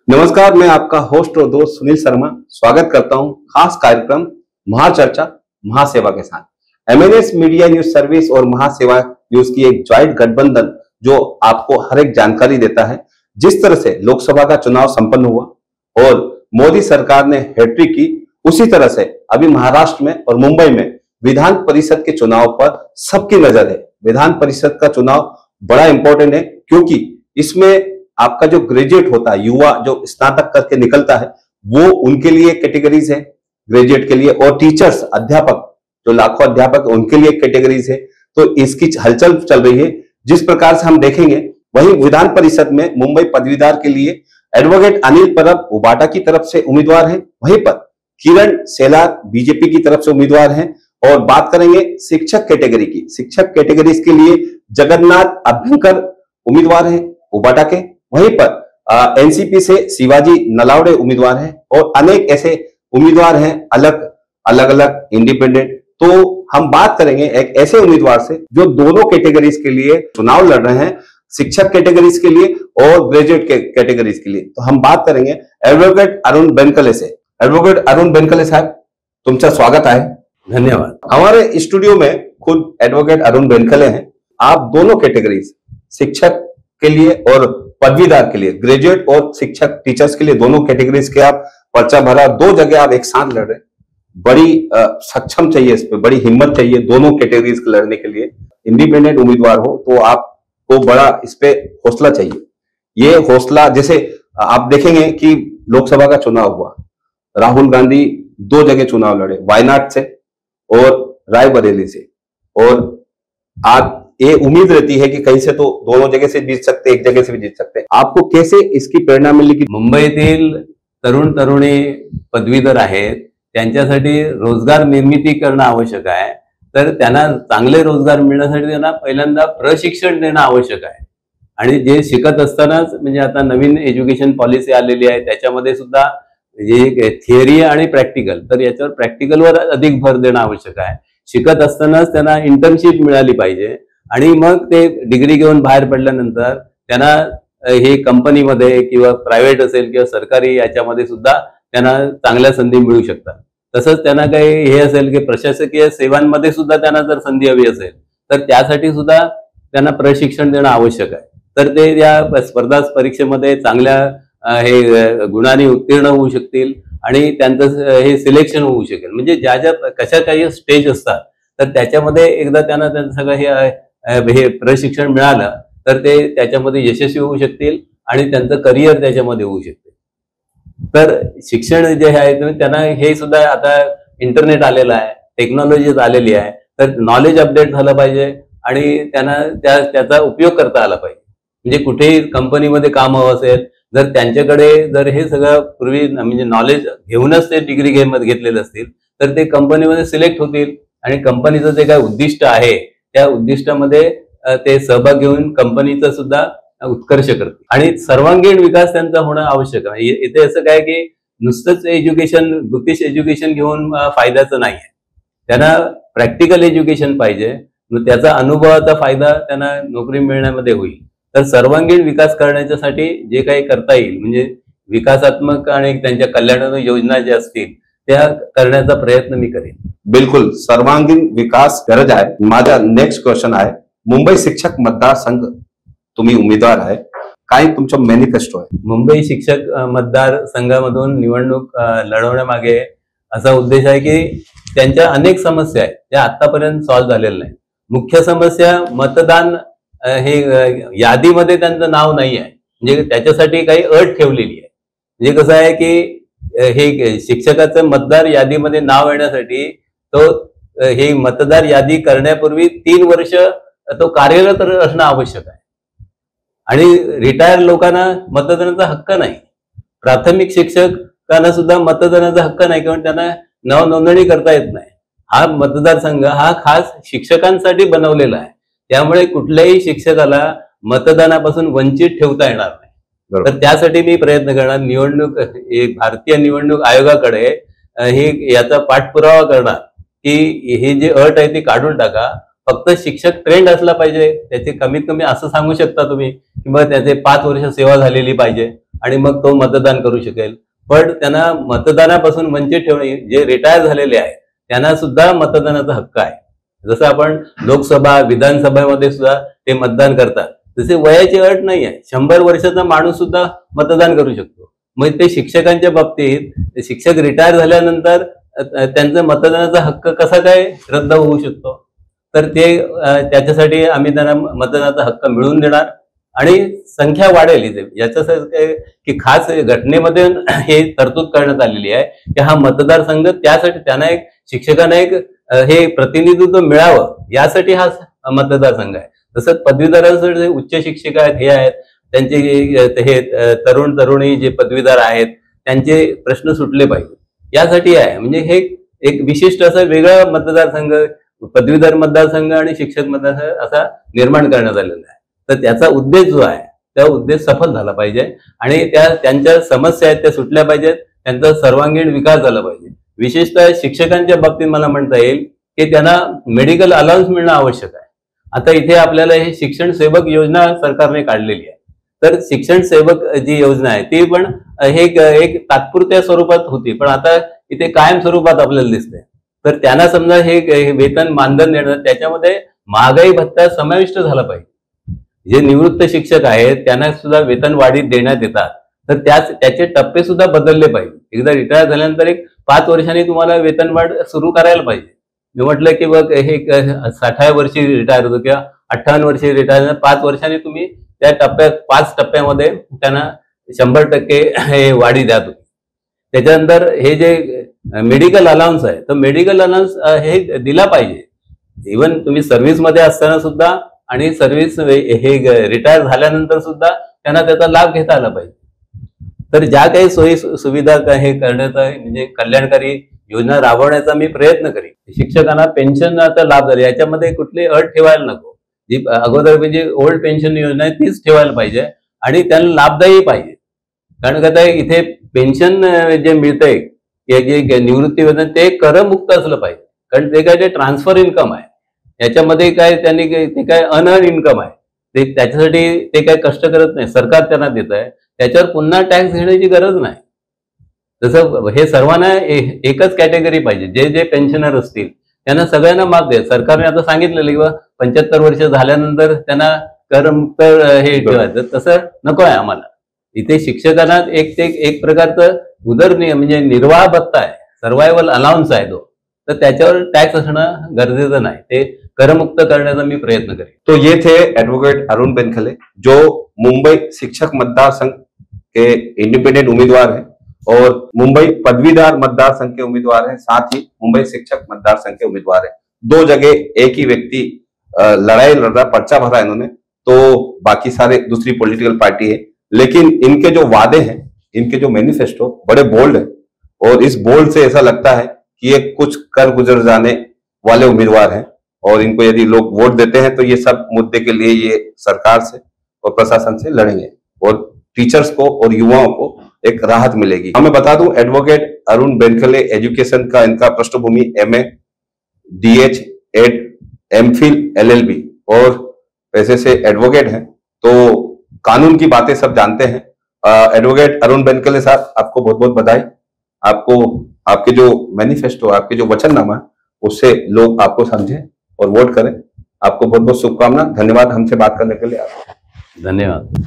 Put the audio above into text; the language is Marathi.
नमस्कार, मैं आपका होस्ट और दोस्त सुनील शर्मा स्वागत करता हूं खास कार्यक्रम महाचर्चा महासेवा के साथ। एमएनएस मीडिया न्यूज सर्विस और महासेवा न्यूज की एक ज्वाइंट गठबंधन जो आपको हर एक जानकारी देता है। जिस तरह से लोकसभा का चुनाव संपन्न हुआ और मोदी सरकार ने हैट्रिक की, उसी तरह से अभी महाराष्ट्र में और मुंबई में विधान परिषद के चुनाव पर सबकी नजर है। विधान परिषद का चुनाव बड़ा इंपॉर्टेंट है क्योंकि इसमें आपका जो ग्रेजुएट होता है, युवा जो स्नातक करके निकलता है, वो उनके लिए कैटेगरीज है ग्रेजुएट के लिए, और टीचर्स अध्यापक जो लाखों अध्यापक उनके लिए कैटेगरीज है। तो इसकी हलचल चल रही है। जिस प्रकार से हम देखेंगे, वहीं विधान परिषद में मुंबई पदवीधर के लिए एडवोकेट अनिल परब उबाटा की तरफ से उम्मीदवार है, वहीं पर किरण सेलार बीजेपी की तरफ से उम्मीदवार है। और बात करेंगे शिक्षक कैटेगरी की, शिक्षक कैटेगरीज के लिए जगन्नाथ अभ्यंकर उम्मीदवार है उबाटा के, वहीं पर एनसीपी से शिवाजी नलावड़े उम्मीदवार हैं और अनेक ऐसे उम्मीदवार हैं अलग इंडिपेंडेंट। तो हम बात करेंगे एक ऐसे उम्मीदवार से जो दोनों कैटेगरीज के लिए चुनाव लड़ रहे हैं, शिक्षक कैटेगरीज के लिए और ग्रेजुएट कैटेगरीज के लिए। तो हम बात करेंगे एडवोकेट अरुण बेनकले से। एडवोकेट अरुण बेनकले साहब, तुमचा स्वागत आहे। धन्यवाद। हमारे स्टूडियो में खुद एडवोकेट अरुण बेनकले हैं। आप दोनों कैटेगरीज, शिक्षक के लिए और पदवीधर के लिए, ग्रेजुएट और शिक्षक टीचर्स के लिए, दोनों कैटेगरीज के आप पर्चा भरा, दो जगह आप एक साथ लड़ रहे हैं। बड़ी सक्षम चाहिए, इस पे बड़ी हिम्मत चाहिए दोनों कैटेगरीज के लड़ने के लिए। इंडिपेंडेंट उम्मीदवार हो तो आपको बड़ा इस पे हौसला चाहिए। ये हौसला, जैसे आप देखेंगे कि लोकसभा का चुनाव हुआ, राहुल गांधी दो जगह चुनाव लड़े, वायनाड से और रायबरेली से, और आज ये उम्मीद रहती है कि कहीं से तो दोनों जगह से जीत सकते, एक जगह से भी जीत सकते। आपको कैसे इसकी प्रेरणा मिली की मुंबईतील तरुण तरुणी पदवीधर आहेत, त्यांच्यासाठी रोजगार निर्मिती करणं आवश्यक आहे। तर त्यांना चांगले रोजगार मिळण्यासाठी त्यांना पहिल्यांदा प्रशिक्षण देणं आवश्यक आहे। आणि जे शिकत असतानाच, म्हणजे आता नवीन एज्युकेशन पॉलिसी आलेली आहे, त्याच्यामध्ये सुद्धा जे थिअरी आणि प्रॅक्टिकल, तर याच्यावर प्रॅक्टिकलवर अधिक भर देणं आवश्यक आहे। शिकत असतानाच त्यांना इंटर्नशिप मिळाली पाहिजे आणि मग ते डिग्री घेऊन बाहेर पडल्यानंतर त्यांना हे कंपनीमध्ये किंवा प्रायव्हेट असेल किंवा सरकारी याच्यामध्ये सुद्धा त्यांना चांगल्या संधी मिळू शकतात। तसंच त्यांना काही हे असेल की प्रशासकीय सेवांमध्ये सुद्धा त्यांना जर संधी हवी असेल तर त्यासाठी सुद्धा त्यांना प्रशिक्षण देणं आवश्यक आहे। तर ते या स्पर्धा परीक्षेमध्ये चांगल्या हे गुणांनी उत्तीर्ण होऊ शकतील आणि त्यांचं हे सिलेक्शन होऊ शकेल। म्हणजे ज्या ज्या कशा काही स्टेज असतात, तर त्याच्यामध्ये एकदा त्यांना त्यांचं सगळं हे प्रशिक्षण मिळालं तर ते त्याच्यामध्ये यशस्वी होऊ शकतील आणि त्यांचं करिअर त्याच्यामध्ये होऊ शकते। तर शिक्षण जे आहे त्यांना हे सुद्धा आता इंटरनेट आलेलं आहे, टेक्नॉलॉजी आलेली आहे, तर नॉलेज अपडेट झालं पाहिजे आणि त्यांना त्याचा उपयोग करता आला पाहिजे। म्हणजे कुठेही कंपनीमध्ये काम हवं असेल, जर त्यांच्याकडे जर हे सगळं पूर्वी म्हणजे नॉलेज घेऊनच ते डिग्री घेतलेले असतील तर ते कंपनीमध्ये सिलेक्ट होतील आणि कंपनीचं जे काय उद्दिष्ट आहे त्या उद्दिष्टामध्ये ते सहभाग घेऊन कंपनीचा सुद्धा उत्कर्ष करतील आणि सर्वांगीण विकास त्यांचा होणं आवश्यक आहे। इथे असं काय की नुसतंच एज्युकेशन, बुकिश एज्युकेशन घेऊन फायद्याचं नाही आहे। त्यांना प्रॅक्टिकल एज्युकेशन पाहिजे, त्याचा अनुभवाचा फायदा त्यांना नोकरी मिळण्यामध्ये होईल। तर सर्वांगीण विकास करण्यासाठी जे काही करता येईल, म्हणजे विकासात्मक आणि त्यांच्या कल्याण योजना ज्या असतील त्या करण्याचा प्रयत्न मी करेन। बिल्कुल, सर्वांगीण विकास गरज आहे। माझा नेक्स्ट क्वेश्चन आहे, मुंबई शिक्षक मतदारसंघ तुम्ही उमेदवार आहे, काय तुमचा मॅनिफेस्टो आहे? मुंबई शिक्षक मतदार संघामधून निवडणूक लढवण्यामागे असा उद्देश आहे की त्यांच्या अनेक समस्या आहेत त्या आतापर्यंत सॉल्व्ह झालेल्या नाही। मुख्य समस्या मतदान हे यादीमध्ये त्यांचं नाव नाही आहे, म्हणजे त्याच्यासाठी काही अट ठेवलेली आहे। म्हणजे कसं आहे की हे शिक्षकाचं मतदार यादीमध्ये नाव येण्यासाठी तो हे मतदार यादी करण्यापूर्वी 3 वर्ष तो कार्यरत असणं आवश्यक आहे आणि रिटायर लोकांना मतदानाचा हक्क नाही। प्राथमिक शिक्षकांना सुद्धा मतदानाचा हक्क नाही किंवा त्यांना नाव नोंदणी करता येत नाही। हा मतदारसंघ हा खास शिक्षकांसाठी बनवलेला आहे, त्यामुळे कुठल्याही शिक्षकाला मतदानापासून वंचित ठेवता येणार नाही। तर त्यासाठी मी प्रयत्न करणार, निवडणूक भारतीय निवडणूक आयोगाकडे हे याचा पाठपुरावा करणार की हे जे अट आहे ती काढून टाका, फक्त शिक्षक ट्रेंड असला पाहिजे। त्याचे कमीत कमी असं सांगू शकता तुम्ही की मग त्याचे 5 वर्ष सेवा झालेली पाहिजे आणि मग तो मतदान करू शकेल. पण त्यांना मतदानापासून वंचित ठेवणे, जे रिटायर झालेले आहेत त्यांना सुद्धा मतदानाचा हक्क आहे. जसं आपण लोकसभा विधानसभेमध्ये सुद्धा ते मतदान करतात, तसे वयाची अट नाही आहे. 100 वर्षाचा माणूस सुद्धा मतदान करू शकतो. मग ते शिक्षकांच्या बाबतीत शिक्षक रिटायर झाल्यानंतर त्यांचा मतदानाचा हक्क कसा काय रद्द होऊ शकतो? तर ते त्याच्यासाठी आम्ही त्यांना मतदानाचा हक्क मिळवून देणार आणि संख्या वाढेल इथे. याच्यासाठी की खास घटनेमध्ये हे तरतूद करण्यात आलेली आहे की हा मतदारसंघ त्यासाठी त्यांना एक शिक्षकांना एक हे प्रतिनिधित्व मिळावं यासाठी हा मतदारसंघ आहे. तसंच पदवीधरांसाठी उच्च शिक्षक आहेत, हे आहेत, त्यांचे हे तरुण तरुणी जे पदवीधर आहेत त्यांचे प्रश्न सुटले पाहिजे यासाठी आहे. म्हणजे हे एक विशिष्ट असा वेगळा मतदारसंघ, पदवीधर मतदारसंघ आणि शिक्षक मतदारसंघ असा निर्माण करण्यात आलेला आहे. तर त्याचा उद्देश जो आहे त्या उद्देश सफल झाला पाहिजे आणि त्यांच्या समस्या आहेत त्या सुटल्या पाहिजेत, त्यांचा सर्वांगीण विकास झाला पाहिजे. विशेषतः शिक्षकांच्या बाबतीत मला म्हणता येईल की त्यांना मेडिकल अलाउन्स मिळणं आवश्यक आहे. आता इथे आपल्याला हे शिक्षण सेवक योजना सरकारने काढलेली आहे. तर शिक्षण सेवक जी योजना आहे ती पण हे एक तात्पुरत्या स्वरूपात होती, पण आता इथे कायम स्वरूपात आपल्याला दिसते. तर त्यांना समजा हे वेतन मानधन देणं, त्याच्यामध्ये महागाई भत्ता समाविष्ट झाला पाहिजे. जे निवृत्त शिक्षक आहेत त्यांना सुद्धा वेतन वाढीत देण्यात येतात, तर त्याचे टप्पे सुद्धा बदलले पाहिजे. एकदा रिटायर झाल्यानंतर एक 5 वर्षांनी तुम्हाला वेतन वाढ सुरू करायला पाहिजे. मी म्हटलं की बघ हे 60व्या वर्षी रिटायर होतो किंवा 58 वर्षी रिटायर, 5 वर्षांनी तुम्ही त्या टप्प्यात 5 टप्प्यामध्ये त्यांना 100% हे वाढी द्या तुम्ही. त्याच्यानंतर हे जे मेडिकल अलाउन्स आहे तर मेडिकल अलाउन्स हे दिला पाहिजे. इव्हन तुम्ही सर्व्हिसमध्ये असताना सुद्धा आणि सर्व्हिस हे रिटायर झाल्यानंतर सुद्धा त्यांना त्याचा लाभ घेता आला पाहिजे. तर ज्या काही सोयी सुविधा हे करण्याचा म्हणजे कल्याणकारी योजना राबवण्याचा मी प्रयत्न करीन. शिक्षकांना पेन्शनचा लाभ झाला याच्यामध्ये कुठली अट ठेवायला नको. जी अगोदर म्हणजे ओल्ड पेन्शन योजना आहे तीच ठेवायला पाहिजे आणि त्यांना लाभदायी पाहिजे. कारण का इथे पेन्शन जे मिळतंय जे निवृत्ती वेतन ते करमुक्त असलं पाहिजे. कारण ते काय ते ट्रान्सफर इन्कम आहे, याच्यामध्ये काय त्यांनी ते काय अनअर्न इन्कम आहे, ते त्याच्यासाठी ते काय कष्ट करत नाही, सरकार त्यांना देत आहे, त्याच्यावर पुन्हा टॅक्स घेण्याची गरज नाही. तसं हे सर्वांना एकच कॅटेगरी पाहिजे. जे जे पेन्शनर असतील त्यांना सगळ्यांना माफ द्या. सरकारने आता सांगितलेलं किंवा 75 वर्ष झाल्यानंतर त्यांना करमुक्त हे ठेवायचं, तसं नको आहे आम्हाला. इथे शिक्षकांना एक प्रकारचं म्हणजे निर्वाह भत्ता आहे, सर्वायवल अलाउन्स आहे तो, तर त्याच्यावर टॅक्स असणं गरजेचं नाही. ते करमुक्त करण्याचा मी प्रयत्न करेन. तो ये थे एडवोकेट अरुण बेनखले, जो मुंबई शिक्षक मतदार संघ के इंडिपेंडेंट उम्मीदवार हैं और मुंबई पदवीधर मतदार संघ के उम्मीदवार हैं, साथ ही मुंबई शिक्षक मतदार संघ के उम्मीदवार हैं. 2 जगह एक ही व्यक्ति लड़ाई लड़ रहा, पर्चा भरा इन्होंने, तो बाकी सारे दूसरी पॉलिटिकल पार्टी है, लेकिन इनके जो वादे हैं, इनके जो मैनिफेस्टो बड़े बोल्ड है और इस बोल्ड से ऐसा लगता है कि ये कुछ कर गुजर जाने वाले उम्मीदवार हैं और इनको यदि लोग वोट देते हैं तो ये सब मुद्दे के लिए ये सरकार से और प्रशासन से लड़ेंगे और टीचर्स को और युवाओं को एक राहत मिलेगी. हमें बता दूं एडवोकेट अरुण बेनखले एजुकेशन का इनका पृष्ठभूमि MA, DH, ED, MPhil, LLB और पैसे से एडवोकेट हैं, तो कानून की बातें सब जानते हैं. एडवोकेट अरुण बेनखले साहब, आपको बहुत बहुत बधाई. आपको आपके जो मैनिफेस्टो, आपके जो वचननामा है उससे लोग आपको समझें और वोट करें. आपको बहुत बहुत शुभकामना. धन्यवाद हमसे बात करने के लिए. धन्यवाद.